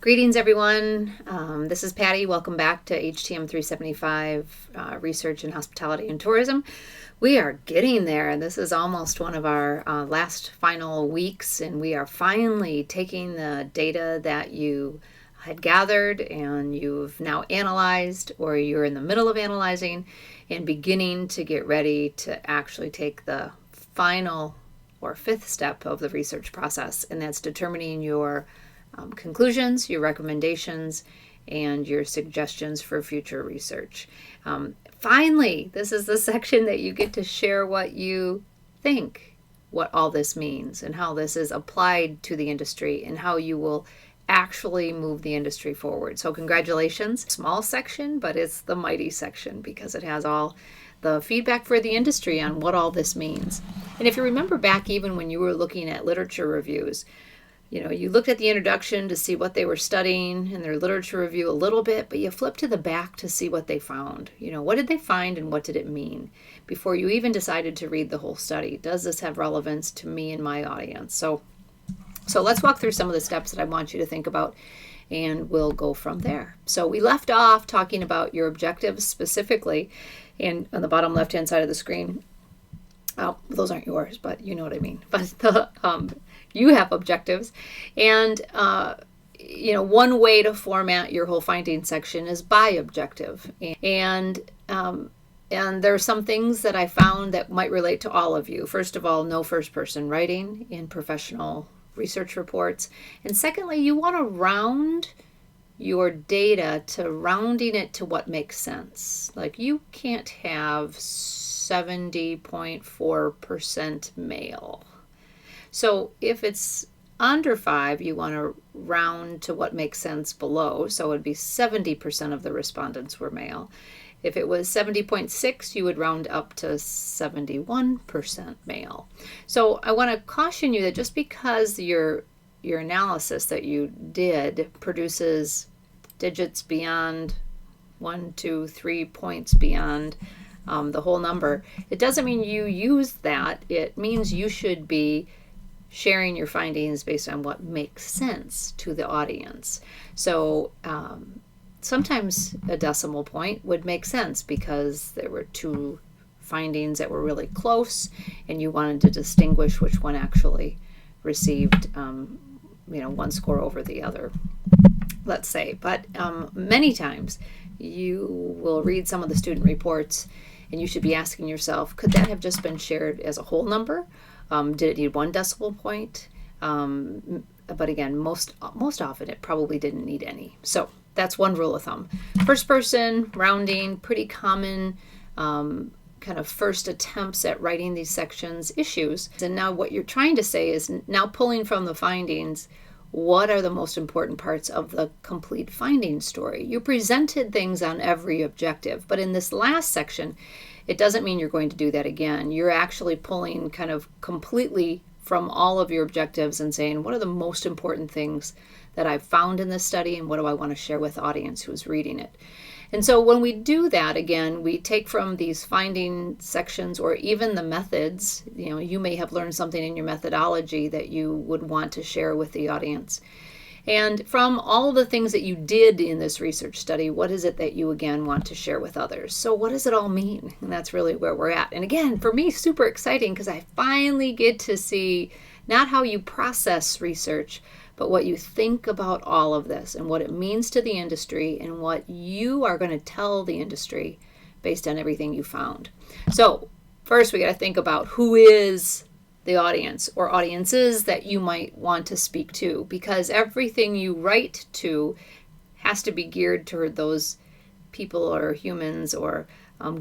Greetings, everyone. This is Patty. Welcome back to HTM 375 Research in Hospitality and Tourism. We are getting there. This is almost one of our last final weeks, and we are finally taking the data that you had gathered and you've now analyzed, or you're in the middle of analyzing, and beginning to get ready to actually take the final or fifth step of the research process, and that's determining your conclusions, your recommendations, and your suggestions for future research. Finally, this is the section that you get to share what you think, what all this means, and how this is applied to the industry, and how you will actually move the industry forward. So congratulations. Small section, but it's the mighty section because it has all the feedback for the industry on what all this means. And if you remember back even when you were looking at literature reviews, you looked at the introduction to see what they were studying in their literature review a little bit, but you flipped to the back to see what they found. What did they find and what did it mean before you even decided to read the whole study? Does this have relevance to me and my audience? So let's walk through some of the steps that I want you to think about, and we'll go from there. So we left off talking about your objectives specifically, and on the bottom left-hand side of the screen, those aren't yours, but you know what I mean. But you have objectives, and one way to format your whole finding section is by objective, and there are some things that I found that might relate to all of you. First of all, no first-person writing in professional research reports, and secondly, you want to round your data to rounding it to what makes sense. Like, you can't have 70.4% male. So if it's under 5, you want to round to what makes sense below. So it would be 70% of the respondents were male. If it was 70.6, you would round up to 71% male. So I want to caution you that just because your analysis that you did produces digits beyond 1, 2, 3 points beyond the whole number, it doesn't mean you use that. It means you should be sharing your findings based on what makes sense to the audience. So sometimes a decimal point would make sense because there were two findings that were really close and you wanted to distinguish which one actually received one score over the other, let's say. But many times you will read some of the student reports and you should be asking yourself, could that have just been shared as a whole number? Did it need 1 decimal point? But again, most often it probably didn't need any. So that's one rule of thumb. First person, rounding, pretty common kind of first attempts at writing these sections issues. And now what you're trying to say is now pulling from the findings, what are the most important parts of the complete finding story? You presented things on every objective, but in this last section, it doesn't mean you're going to do that again. You're actually pulling kind of completely from all of your objectives and saying, what are the most important things that I've found in this study and what do I want to share with the audience who's reading it? And so when we do that, again, we take from these finding sections or even the methods. You may have learned something in your methodology that you would want to share with the audience. And from all the things that you did in this research study, what is it that you, again, want to share with others? So what does it all mean? And that's really where we're at. And again, for me, super exciting because I finally get to see not how you process research, but what you think about all of this and what it means to the industry and what you are going to tell the industry based on everything you found. So first, we got to think about who is the audience or audiences that you might want to speak to, because everything you write to has to be geared toward those people or humans or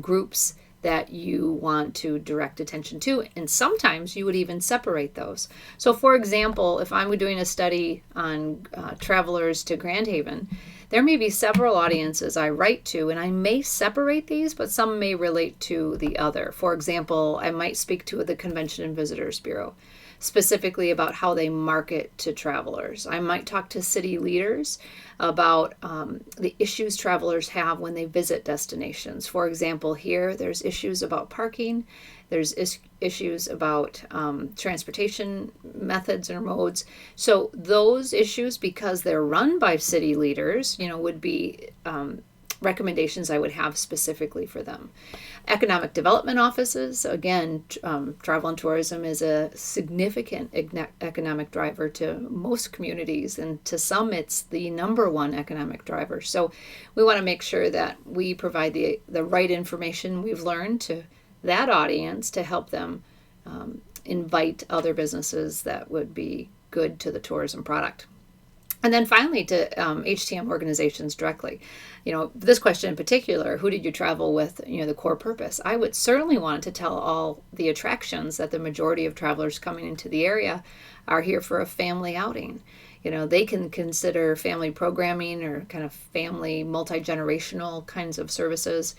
groups that you want to direct attention to. And sometimes you would even separate those. So for example, if I'm doing a study on travelers to Grand Haven, there may be several audiences I write to, and I may separate these, but some may relate to the other. For example, I might speak to the Convention and Visitors Bureau. specifically about how they market to travelers. I might talk to city leaders about the issues travelers have when they visit destinations. For example, here there's issues about parking, there's issues about transportation methods or modes. So those issues, because they're run by city leaders, would be recommendations I would have specifically for them. Economic development offices, again, travel and tourism is a significant economic driver to most communities, and to some it's the number one economic driver. So we want to make sure that we provide the right information we've learned to that audience to help them invite other businesses that would be good to the tourism product. And then finally to HTM organizations directly. This question in particular, who did you travel with, the core purpose? I would certainly want to tell all the attractions that the majority of travelers coming into the area are here for a family outing. They can consider family programming or kind of family multi-generational kinds of services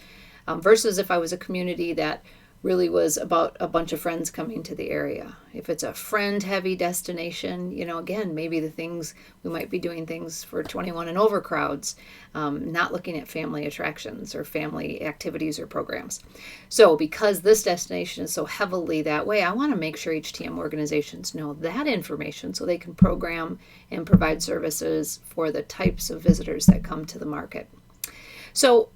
versus if I was a community that really was about a bunch of friends coming to the area. If it's a friend-heavy destination, again, maybe we might be doing things for 21 and over crowds, not looking at family attractions or family activities or programs. So because this destination is so heavily that way, I want to make sure HTM organizations know that information so they can program and provide services for the types of visitors that come to the market. So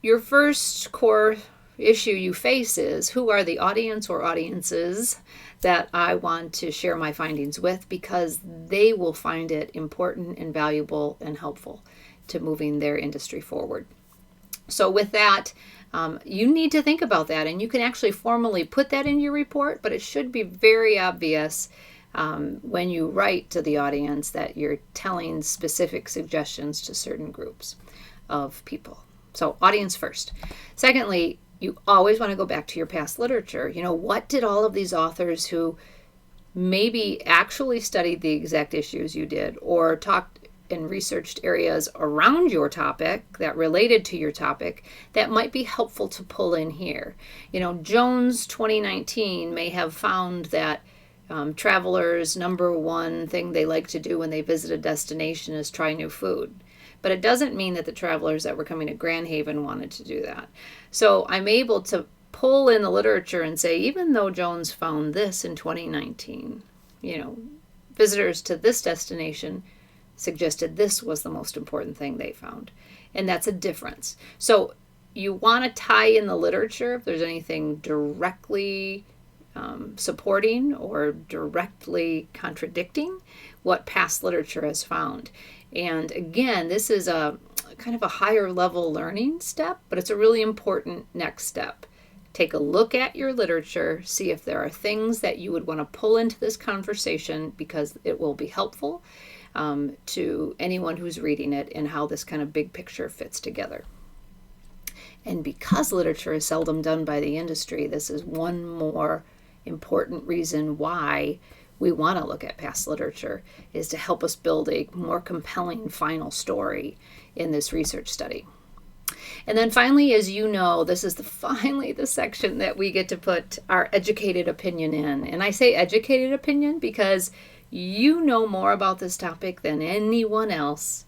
your first core issue you face is, who are the audience or audiences that I want to share my findings with, because they will find it important and valuable and helpful to moving their industry forward. So with that, you need to think about that, and you can actually formally put that in your report, but it should be very obvious when you write to the audience that you're telling specific suggestions to certain groups of people. So audience first. Secondly, you always want to go back to your past literature. What did all of these authors who maybe actually studied the exact issues you did or talked and researched areas around your topic that related to your topic that might be helpful to pull in here? Jones 2019 may have found that travelers' number one thing they like to do when they visit a destination is try new food. But it doesn't mean that the travelers that were coming to Grand Haven wanted to do that. So I'm able to pull in the literature and say, even though Jones found this in 2019, visitors to this destination suggested this was the most important thing they found. And that's a difference. So you want to tie in the literature if there's anything directly supporting or directly contradicting what past literature has found. And again, this is a kind of a higher level learning step, but it's a really important next step. Take a look at your literature, see if there are things that you would want to pull into this conversation because it will be helpful to anyone who's reading it and how this kind of big picture fits together. And because literature is seldom done by the industry, this is one more important reason why we want to look at past literature, is to help us build a more compelling final story in this research study. And then finally, as you know, this is finally the section that we get to put our educated opinion in. And I say educated opinion because you know more about this topic than anyone else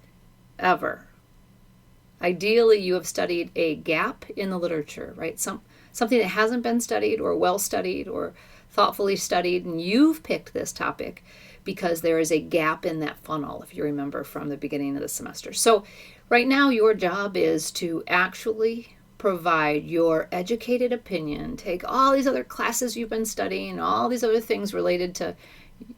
ever. Ideally, you have studied a gap in the literature, right? Something that hasn't been studied or well studied or thoughtfully studied, and you've picked this topic because there is a gap in that funnel, if you remember from the beginning of the semester. So right now your job is to actually provide your educated opinion, take all these other classes you've been studying, all these other things related to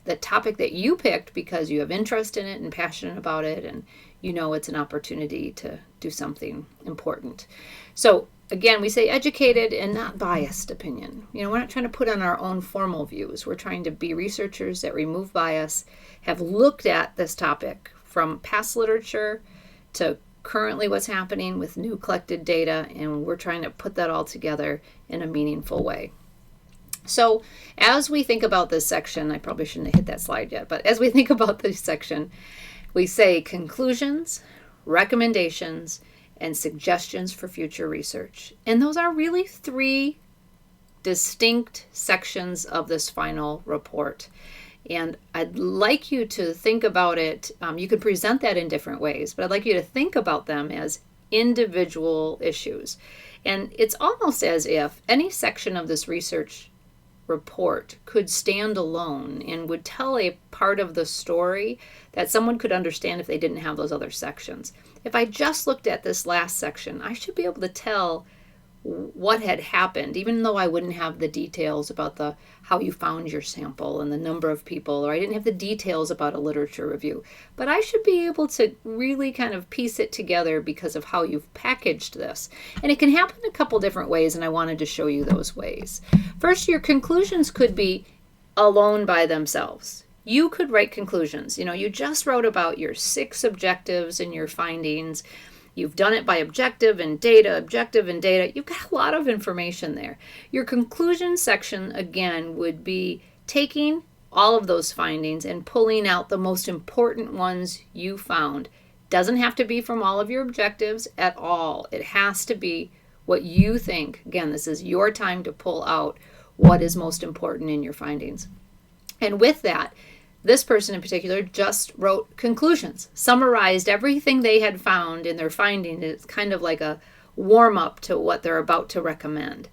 the topic that you picked because you have interest in it and passionate about it, and it's an opportunity to do something important. So again, we say educated and not biased opinion. We're not trying to put on our own formal views. We're trying to be researchers that remove bias, have looked at this topic from past literature to currently what's happening with new collected data, and we're trying to put that all together in a meaningful way. So as we think about this section, I probably shouldn't have hit that slide yet, but as we think about this section, we say conclusions, recommendations, and suggestions for future research. And those are really three distinct sections of this final report. And I'd like you to think about it. You can present that in different ways, but I'd like you to think about them as individual issues. And it's almost as if any section of this research report could stand alone and would tell a part of the story that someone could understand if they didn't have those other sections. If I just looked at this last section, I should be able to tell what had happened, even though I wouldn't have the details about how you found your sample and the number of people, or I didn't have the details about a literature review. But I should be able to really kind of piece it together because of how you've packaged this. And it can happen a couple different ways, and I wanted to show you those ways. First, your conclusions could be alone by themselves. You could write conclusions. You just wrote about your 6 objectives and your findings. You've done it by objective and data. You've got a lot of information there. Your conclusion section, again, would be taking all of those findings and pulling out the most important ones you found. Doesn't have to be from all of your objectives at all. It has to be what you think. Again, this is your time to pull out what is most important in your findings. And with that, this person in particular just wrote conclusions, summarized everything they had found in their finding. It's kind of like a warm-up to what they're about to recommend.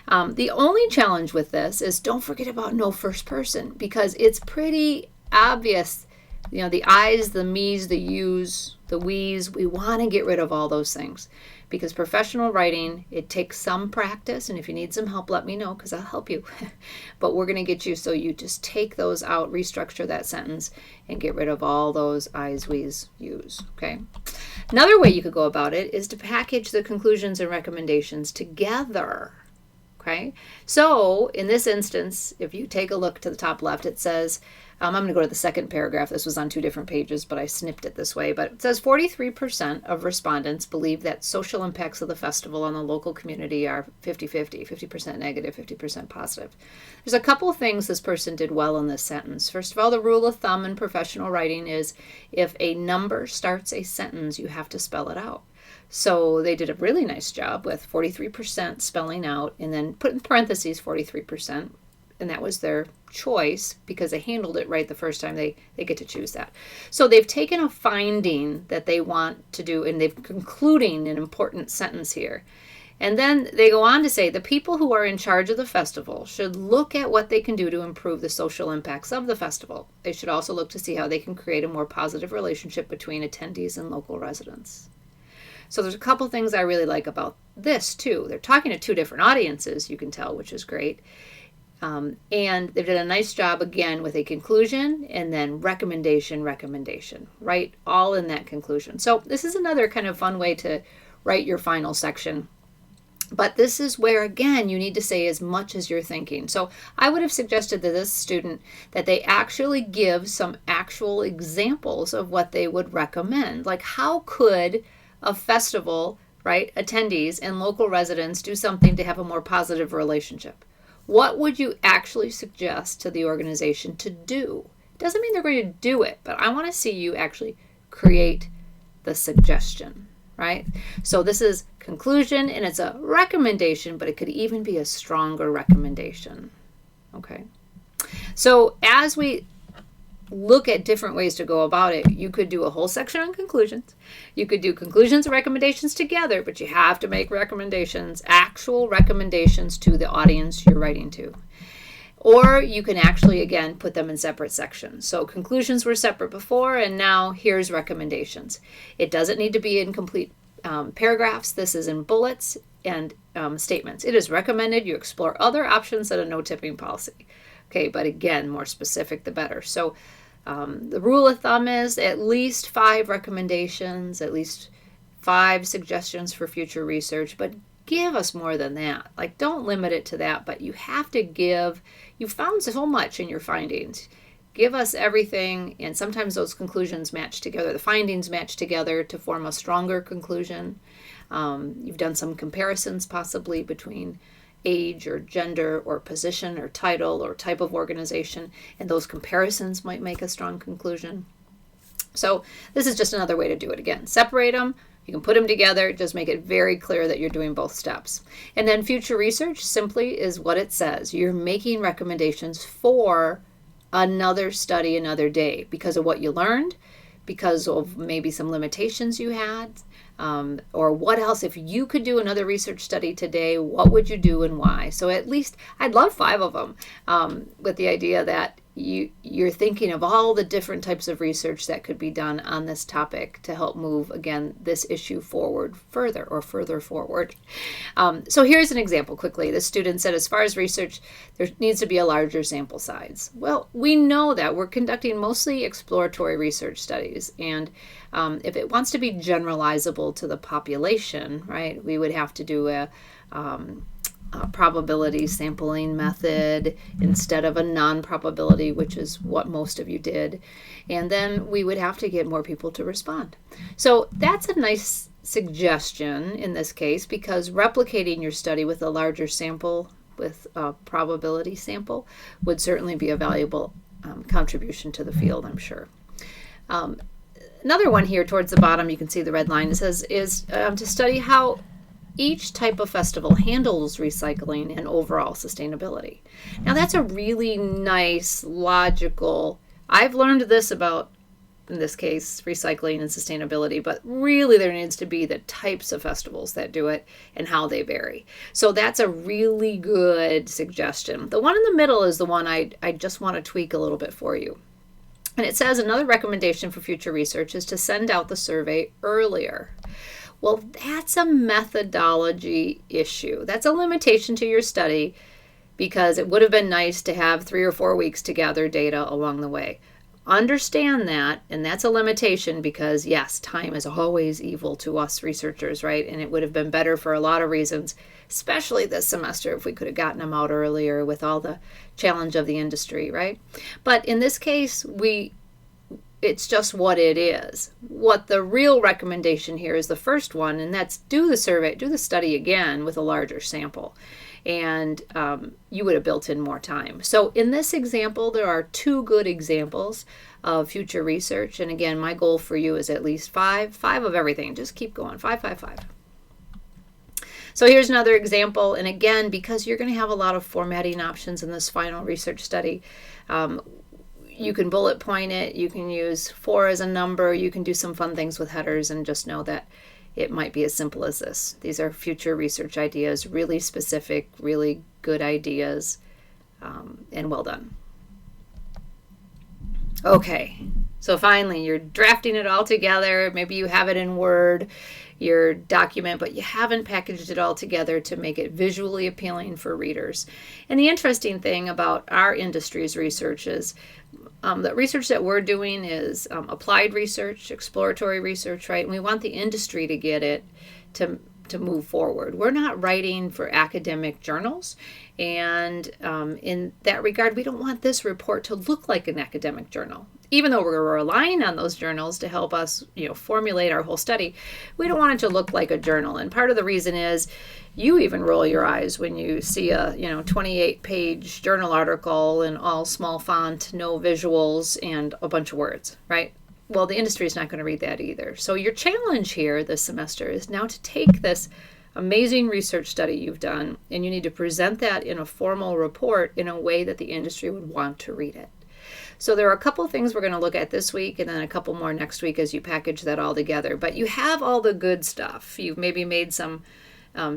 The only challenge with this is don't forget about no first person, because it's pretty obvious. The I's, the me's, the you's, the we's, we want to get rid of all those things, because professional writing, it takes some practice, and if you need some help, let me know, because I'll help you. But we're going to get you so you just take those out, restructure that sentence, and get rid of all those I's, we's, you's, okay? Another way you could go about it is to package the conclusions and recommendations together, okay? So in this instance, if you take a look to the top left, it says, I'm going to go to the second paragraph. This was on 2 different pages, but I snipped it this way. But it says 43% of respondents believe that social impacts of the festival on the local community are 50-50, 50% negative, 50% positive. There's a couple of things this person did well in this sentence. First of all, the rule of thumb in professional writing is if a number starts a sentence, you have to spell it out. So they did a really nice job with 43% spelling out and then put in parentheses 43%. And that was their choice because they handled it right the first time. They get to choose that. So they've taken a finding that they want to do, and they've concluding an important sentence here. And then they go on to say the people who are in charge of the festival should look at what they can do to improve the social impacts of the festival. They should also look to see how they can create a more positive relationship between attendees and local residents. So there's a couple things I really like about this too. They're talking to 2 different audiences, you can tell, which is great. And they did a nice job, again, with a conclusion and then recommendation, right? All in that conclusion. So this is another kind of fun way to write your final section. But this is where, again, you need to say as much as you're thinking. So I would have suggested to this student that they actually give some actual examples of what they would recommend. Like, how could a festival, right, attendees and local residents do something to have a more positive relationship? What would you actually suggest to the organization to do? Doesn't mean they're going to do it, but I want to see you actually create the suggestion, right? So this is conclusion, and it's a recommendation, but it could even be a stronger recommendation, okay? So as we look at different ways to go about it, you could do a whole section on conclusions. You could do conclusions and recommendations together, but you have to make recommendations, actual recommendations to the audience you're writing to. Or you can actually, again, put them in separate sections. So conclusions were separate before, and now here's recommendations. It doesn't need to be in complete paragraphs. This is in bullets and statements. It is recommended you explore other options than a no-tipping policy. Okay, but again, more specific the better. So the rule of thumb is at least 5 recommendations, at least 5 suggestions for future research, but give us more than that. Like, don't limit it to that, but you have to give. You found so much in your findings. Give us everything, and sometimes those conclusions match together. The findings match together to form a stronger conclusion. You've done some comparisons possibly between age or gender or position or title or type of organization, and those comparisons might make a strong conclusion. So this is just another way to do it. Again, separate them. You can put them together. Just make it very clear that you're doing both steps. And then future research simply is what it says. You're making recommendations for another study another day because of what you learned, because of maybe some limitations you had, or what else. If you could do another research study today, what would you do and why? So at least I'd love 5 of them, with the idea that you're thinking of all the different types of research that could be done on this topic to help move, again, this issue forward further forward. So here's an example quickly. The student said, as far as research, there needs to be a larger sample size. Well, we know that. We're conducting mostly exploratory research studies, and if it wants to be generalizable to the population, right, we would have to do a probability sampling method instead of a non-probability, which is what most of you did. And then we would have to get more people to respond. So that's a nice suggestion in this case, because replicating your study with a larger sample, with a probability sample, would certainly be a valuable contribution to the field, I'm sure. Another one here towards the bottom, you can see the red line. It says is to study how each type of festival handles recycling and overall sustainability. Now that's a really nice, logical, I've learned this about, in this case, recycling and sustainability, but really there needs to be the types of festivals that do it and how they vary. So that's a really good suggestion. The one in the middle is the one I just want to tweak a little bit for you. And it says another recommendation for future research is to send out the survey earlier. Well, that's a methodology issue. That's a limitation to your study, because it would have been nice to have 3 or 4 weeks to gather data along the way. Understand that, and that's a limitation because, yes, time is always evil to us researchers, right? And it would have been better for a lot of reasons, especially this semester, if we could have gotten them out earlier with all the challenge of the industry, right? But in this case, it's just what it is. What the real recommendation here is the first one, and that's do the study again with a larger sample. And you would have built in more time. So in this example, there are 2 good examples of future research. And again, my goal for you is at least 5 of everything. Just keep going, 5, 5, 5. So here's another example. And again, because you're going to have a lot of formatting options in this final research study, you can bullet point it, you can use 4 as a number, you can do some fun things with headers, and just know that it might be as simple as this. These are future research ideas, really specific, really good ideas, and well done. Okay, so finally you're drafting it all together. Maybe you have it in Word, your document, but you haven't packaged it all together to make it visually appealing for readers. And the interesting thing about our industry's research is the research that we're doing is applied research, exploratory research, right? And we want the industry to get it to move forward. We're not writing for academic journals, and in that regard, we don't want this report to look like an academic journal. Even though we're relying on those journals to help us, formulate our whole study, we don't want it to look like a journal. And part of the reason is you even roll your eyes when you see a 28-page journal article in all small font, no visuals, and a bunch of words, right? Well, the industry is not going to read that either. So your challenge here this semester is now to take this amazing research study you've done, and you need to present that in a formal report in a way that the industry would want to read it. So there are a couple of things we're going to look at this week, and then a couple more next week as you package that all together. But you have all the good stuff. You've maybe made some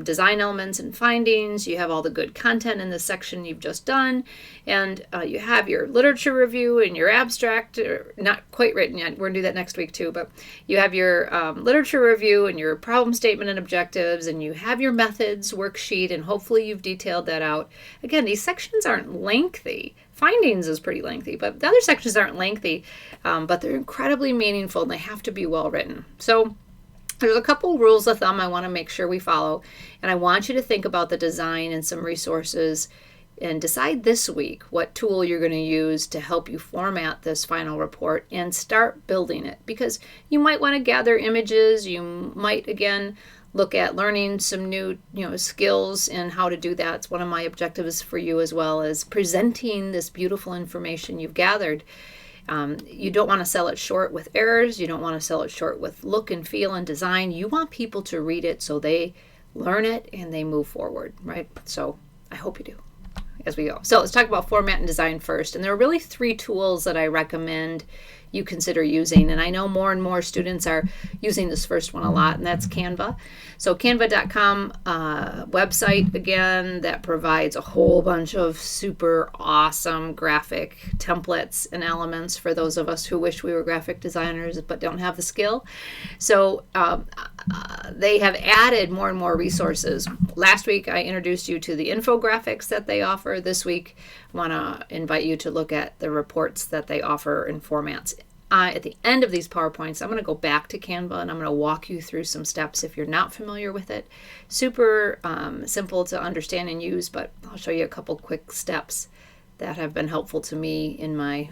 design elements and findings. You have all the good content in this section you've just done, and you have your literature review and your abstract, not quite written yet. We're going to do that next week too, but you have your literature review and your problem statement and objectives, and you have your methods worksheet, and hopefully you've detailed that out. Again, these sections aren't lengthy. Findings is pretty lengthy, but the other sections aren't lengthy, but they're incredibly meaningful, and they have to be well written. So there's a couple rules of thumb I want to make sure we follow, and I want you to think about the design and some resources and decide this week what tool you're going to use to help you format this final report and start building it, because you might want to gather images. You might, again, look at learning some new skills and how to do that. It's one of my objectives for you, as well as presenting this beautiful information you've gathered. You don't want to sell it short with errors. You don't want to sell it short with look and feel and design. You want people to read it so they learn it and they move forward, right? So I hope you do. as we go. So let's talk about format and design first. And there are really 3 tools that I recommend you consider using. And I know more and more students are using this first one a lot, and that's Canva. So canva.com website, again, that provides a whole bunch of super awesome graphic templates and elements for those of us who wish we were graphic designers but don't have the skill. So they have added more and more resources. Last week I introduced you to the infographics that they offer. This week I want to invite you to look at the reports that they offer in formats. At the end of these PowerPoints, I'm going to go back to Canva and I'm going to walk you through some steps if you're not familiar with it. Super simple to understand and use, but I'll show you a couple quick steps that have been helpful to me in my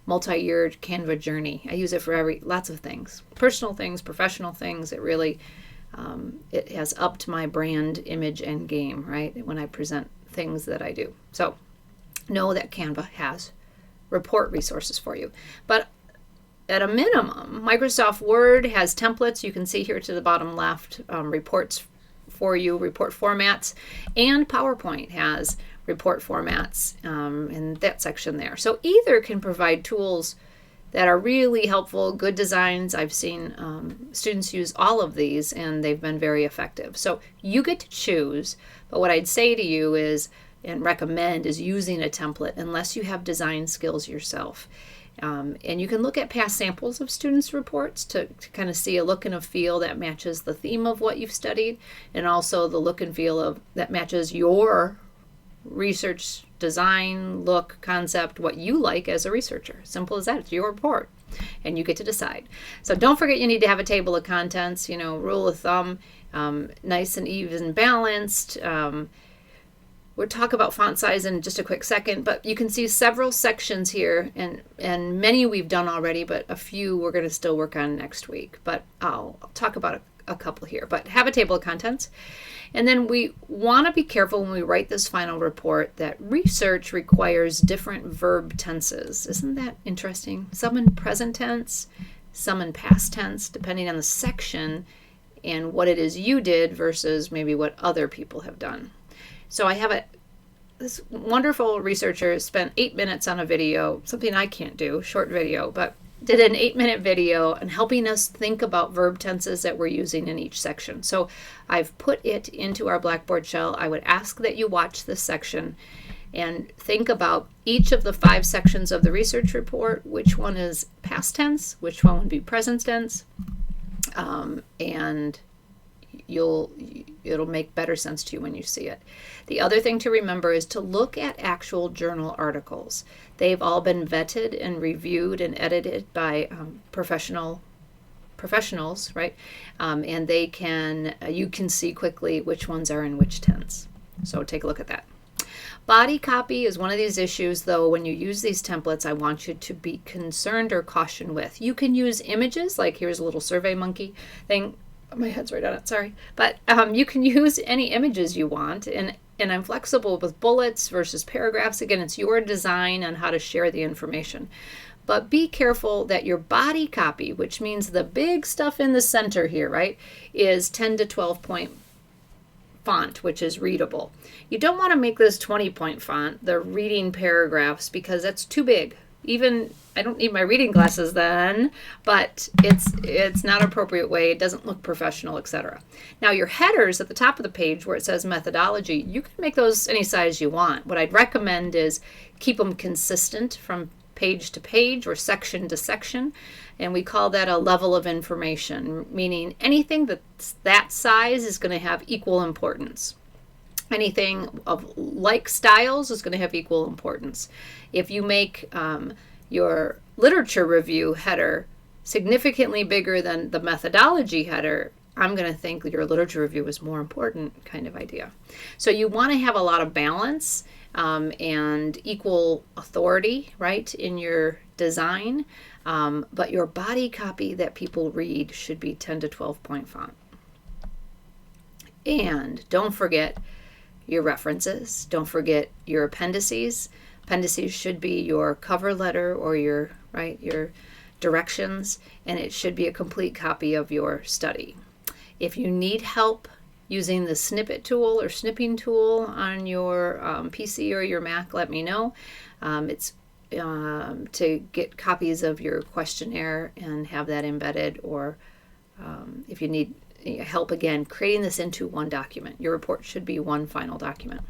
multi-year Canva journey. I use it for lots of things, personal things, professional things. It really it has upped my brand image and game, right, when I present things that I do. So know that Canva has report resources for you. But at a minimum, Microsoft Word has templates. You can see here to the bottom left, reports for you, report formats, and PowerPoint has report formats in that section there. So either can provide tools that are really helpful, good designs. I've seen students use all of these and they've been very effective. So you get to choose, but what I'd say to you is, and recommend, is using a template unless you have design skills yourself. And you can look at past samples of students' reports to kind of see a look and a feel that matches the theme of what you've studied, and also the look and feel that matches your research design, look, concept, what you like as a researcher. Simple as that. It's your report, and you get to decide. So don't forget you need to have a table of contents, rule of thumb, nice and even balanced. We'll talk about font size in just a quick second, but you can see several sections here, and many we've done already, but a few we're going to still work on next week. But I'll talk about a couple here. But have a table of contents. And then we want to be careful when we write this final report that research requires different verb tenses. Isn't that interesting? Some in present tense, some in past tense, depending on the section and what it is you did versus maybe what other people have done. So I have this wonderful researcher spent 8 minutes on a video, something I can't do, short video, but did an 8-minute video and helping us think about verb tenses that we're using in each section. So I've put it into our Blackboard shell. I would ask that you watch this section and think about each of the 5 sections of the research report, which one is past tense, which one would be present tense, and it'll make better sense to you when you see it. The other thing to remember is to look at actual journal articles. They've all been vetted and reviewed and edited by professionals, right? And you can see quickly which ones are in which tense. So take a look at that. Body copy is one of these issues, though. When you use these templates, I want you to be concerned or cautioned with. You can use images, like here's a little Survey Monkey thing. My head's right on it, sorry. But you can use any images you want, and I'm flexible with bullets versus paragraphs. Again, it's your design on how to share the information. But be careful that your body copy, which means the big stuff in the center here, right, is 10 to 12 point font, which is readable. You don't want to make this 20 point font, the reading paragraphs, because that's too big. Even I don't need my reading glasses then, but it's not an appropriate way. It doesn't look professional, etc. Now your headers at the top of the page where it says methodology, you can make those any size you want. What I'd recommend is keep them consistent from page to page or section to section, and we call that a level of information, meaning anything that's that size is going to have equal importance. Anything of like styles is going to have equal importance. If you make your literature review header significantly bigger than the methodology header, I'm going to think that your literature review is more important kind of idea. So you want to have a lot of balance and equal authority, right, in your design, but your body copy that people read should be 10 to 12 point font. And don't forget your references. Don't forget your appendices. Appendices should be your cover letter or your directions, and it should be a complete copy of your study. If you need help using the snippet tool or snipping tool on your PC or your Mac, let me know. It's to get copies of your questionnaire and have that embedded, or if you need help, again, creating this into one document. Your report should be one final document.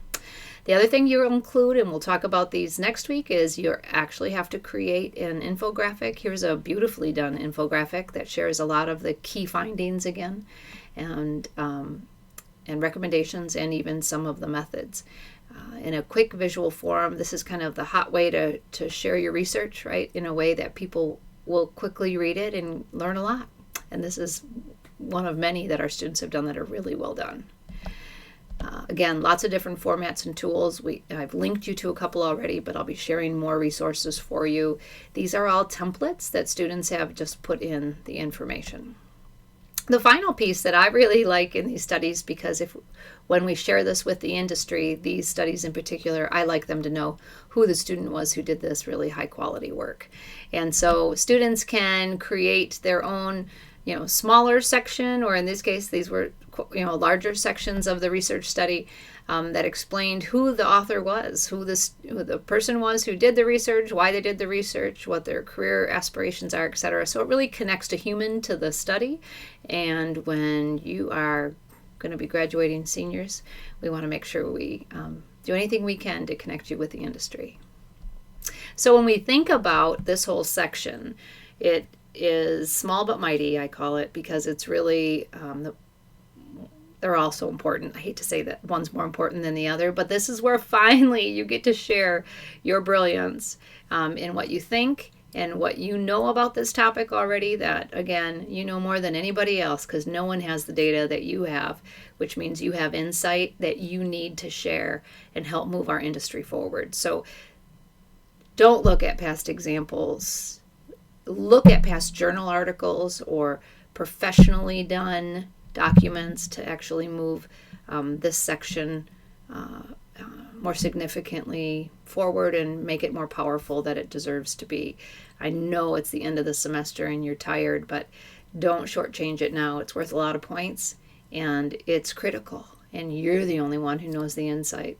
The other thing you'll include, and we'll talk about these next week, is you actually have to create an infographic. Here's a beautifully done infographic that shares a lot of the key findings again, and recommendations, and even some of the methods. In a quick visual form, this is kind of the hot way to share your research, right, in a way that people will quickly read it and learn a lot. And this is one of many that our students have done that are really well done. Again, lots of different formats and tools. I've linked you to a couple already, but I'll be sharing more resources for you. These are all templates that students have just put in the information. The final piece that I really like in these studies, because when we share this with the industry, these studies in particular, I like them to know who the student was who did this really high quality work. And so students can create their own smaller section, or in this case, these were larger sections of the research study that explained who the author was, who the person was who did the research, why they did the research, what their career aspirations are, etc. So it really connects a human to the study. And when you are going to be graduating seniors, we want to make sure we do anything we can to connect you with the industry. So when we think about this whole section, it is small but mighty, I call it, because it's really they're all so important. I hate to say that one's more important than the other, but this is where finally you get to share your brilliance in what you think and what you know about this topic already, that, again, you know more than anybody else, because no one has the data that you have, which means you have insight that you need to share and help move our industry forward. So don't look at past examples. Look at past journal articles or professionally done documents to actually move this section more significantly forward and make it more powerful that it deserves to be. I know it's the end of the semester and you're tired, but don't shortchange it now. It's worth a lot of points and it's critical, and you're the only one who knows the insight